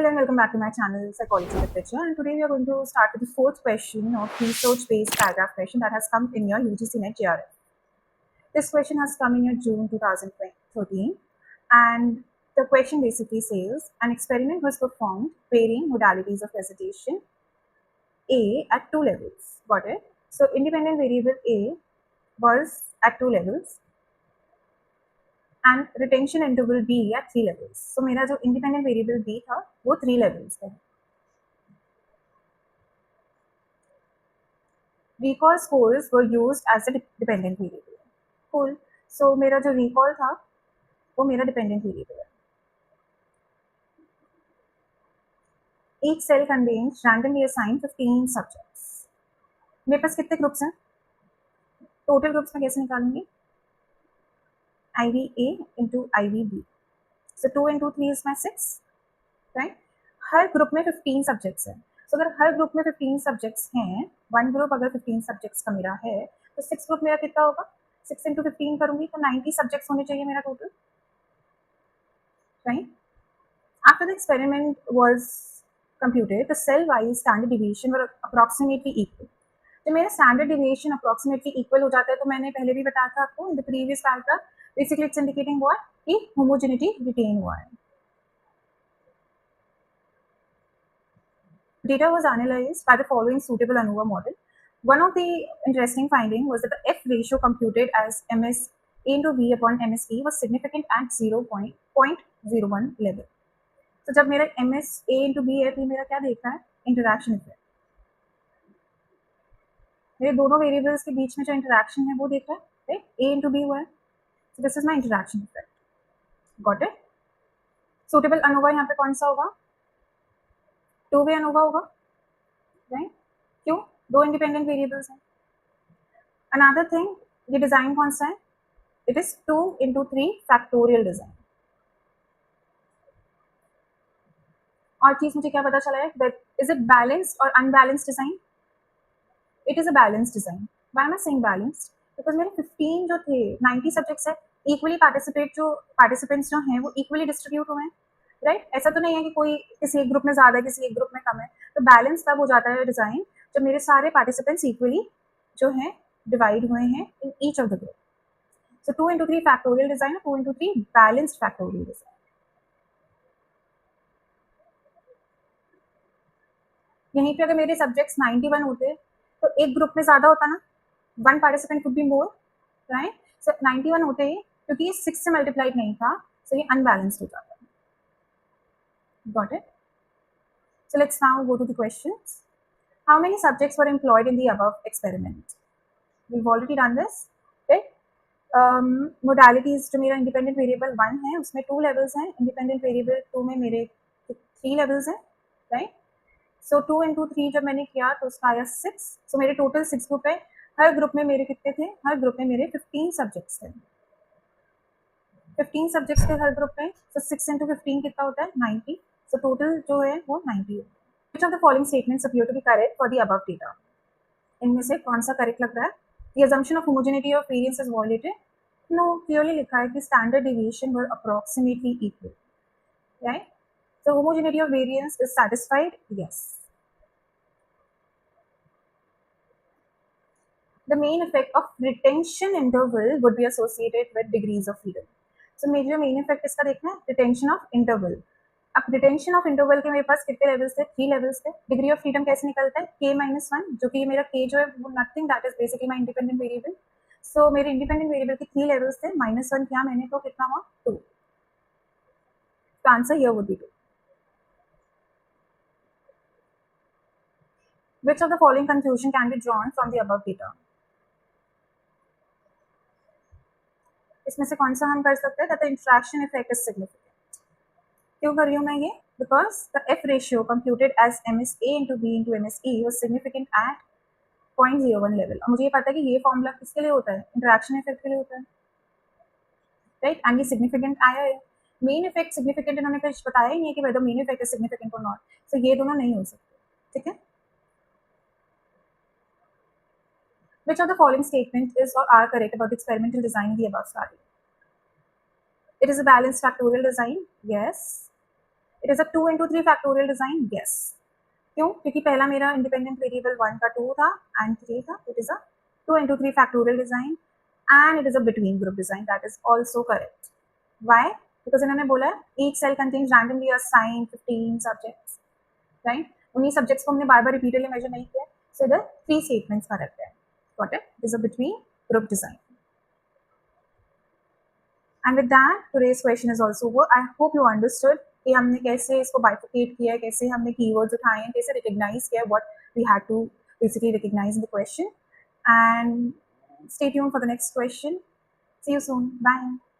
Hello and welcome back to my channel Psychology Literature, and today we are going to start with the fourth question of research-based paragraph question that has come in your UGC-NET JRF. This question has come in your June 2013, and the question basically says an experiment was performed varying modalities of recitation A at two levels. Got it? So independent variable A was at two levels and retention interval B at three levels. So मेरा जो independent variable B था वो 3 levels पे. Recall scores were used as a dependent variable. Cool. So मेरा जो recall था वो मेरा dependent variable है. Each cell contains randomly assigned 15 subjects. मेरे पास कितने ग्रुप्स हैं? टोटल ग्रुप्स में कैसे निकालूंगी? IVA into IVB. So 2 into 3 is my 6, right? Her group में 15 सब्जेक्ट्स हैं. So अगर हर ग्रुप में 15 सब्जेक्ट्स हैं, वन ग्रुप अगर 15 सब्जेक्ट्स का मेरा है, तो 6 ग्रुप मेरा कितना होगा? 6 into 15 करूंगी तो 90 सब्जेक्ट्स होने चाहिए मेरा total, right? After the experiment was computed, the cell-wise standard deviation were approximately equal. तो मेरा स्टैंडर्ड डिविएशन अप्रोक्सीमेटली इक्वल हो जाता है, तो मैंने पहले भी बताया था आपको in the previous paragraph. Basically it's indicating what कि होमोजेनिटी रिटेन हुआ है. Data was analyzed by the following suitable ANOVA model. One of the interesting findings was that the F ratio computed as MS A into B upon MSE was significant at 0.01 level. तो जब मेरा MS A into B है तो मेरा क्या देख रहा है? Interaction effect. मेरे दोनों वेरिएबल्स के बीच में जो इंटरैक्शन है वो देख रहा है, राइट? A into B हुआ है. So this is my interaction effect. Got it? Suitable ANOVA यहाँ पे कौन सा होगा? 2-way ANOVA होगा, राइट? क्यों? दो इंडिपेंडेंट वेरिएबल्स हैं. Another thing, ये डिजाइन कौन सा है? It is 2 into 3 factorial design. और चीज मुझे क्या पता चला है? That is it balanced or unbalanced design? It is a balanced design. Why am I saying balanced? Because मेरे 15 जो थे, 90 सब्जेक्ट्स है, इक्वली पार्टिसिपेंट्स जो हैं वो इक्वली डिस्ट्रीब्यूट हुए हैं, राइट? ऐसा तो नहीं है कि कोई किसी एक ग्रुप में ज़्यादा है, किसी एक ग्रुप में कम है. तो बैलेंस तब हो जाता है डिज़ाइन जब मेरे सारे पार्टिसिपेंट्स इक्वली जो हैं डिवाइड हुए हैं in each of the group. So 2 into 3 factorial design, 2 into 3 balanced factorial design. यहीं पे अगर मेरे सब्जेक्ट्स 91 होते तो एक ग्रुप में ज़्यादा होता ना, one participant could be more, right? So 91 होते ही क्योंकि ये 6 से मल्टीप्लाइड नहीं था, सो ये अनबैलेंस्ड हो जाता है. Got it? So let's now go to the questions. How many subjects were employed in the above experiment? We've already done this, right? Modalities जो मेरा independent variable 1 है उसमें 2 levels हैं, independent variable 2 में मेरे 3 levels हैं, right? So 2 into 3 जब मैंने किया तो उसका आया 6. So मेरे टोटल 6 ग्रुप है. हर ग्रुप में मेरे कितने थे? हर ग्रुप में मेरे 15 सब्जेक्ट्स थे. 15 सब्जेक्ट्स थे हर ग्रुप में. So 6 into 15 कितना होता है? 90. So टोटल जो है वो 90 है. Which of the following statements appear to be correct for the above data? इनमें से कौन सा करेक्ट लग रहा है? The assumption of homogeneity of variance is violated. No, clearly लिखा है कि standard deviation were approximately equal, right? So homogeneity of variance is satisfied. Yes. The main effect of retention interval would be associated with degrees of freedom. So मेरे जो main effect इसका देखना है retention of interval. अब retention of interval के मेरे पास कितने levels थे? 3 levels थे. Degree of freedom कैसे निकलता है? k-1, जो कि मेरा k जो है वो nothing, that is basically my independent variable. So मेरे independent variable के 3 levels थे, -1 किया मैंने तो कितना हुआ? 2. The answer here would be 2. Which of the following conclusion can be drawn from the above data? इसमें से कौन सा हम कर सकते हैं? That the interaction effect is significant. क्यों कर रही हूँ मैं ये? Because the F ratio computed as MSA into B into MSE was significant at 0.01 level. और मुझे ये पता है कि ये फॉर्मूला किसके लिए होता है? इंटरैक्शन इफेक्ट के लिए होता है, राइट? एंड ये सिग्निफिकेंट आया है. मेन इफेक्ट सिग्निफिकेंट इन्होंने कुछ बताया ही नहीं है कि whether main effect is significant और नॉट. सो ये दोनों नहीं हो सकते, ठीक है? Which of the following statement is or are correct about the experimental design in the above study? It is a balanced factorial design. Yes. It is a 2 into 3 factorial design, yes. क्यों? क्योंकि पहला मेरा independent variable 1 का 2 था and 3 था, it is a 2 into 3 factorial design and it is a between group design, that is also correct. Why? Because इन्होंने बोला each cell contains randomly assigned 15 subjects, right? उन्हीं सब्जेक्ट्स को हमने बार बार रिपीटेडली मेजर नहीं किया, सो द 3 स्टेटमेंट्स करेक्ट है। Got it? It is a between group design. And with that, today's question is also over. I hope you understood कि हमने कैसे इसको bifurcate किया है, कैसे हमने keywords उठाए हैं, कैसे recognize किया what we had to basically recognize in the question. And stay tuned for the next question. See you soon. Bye.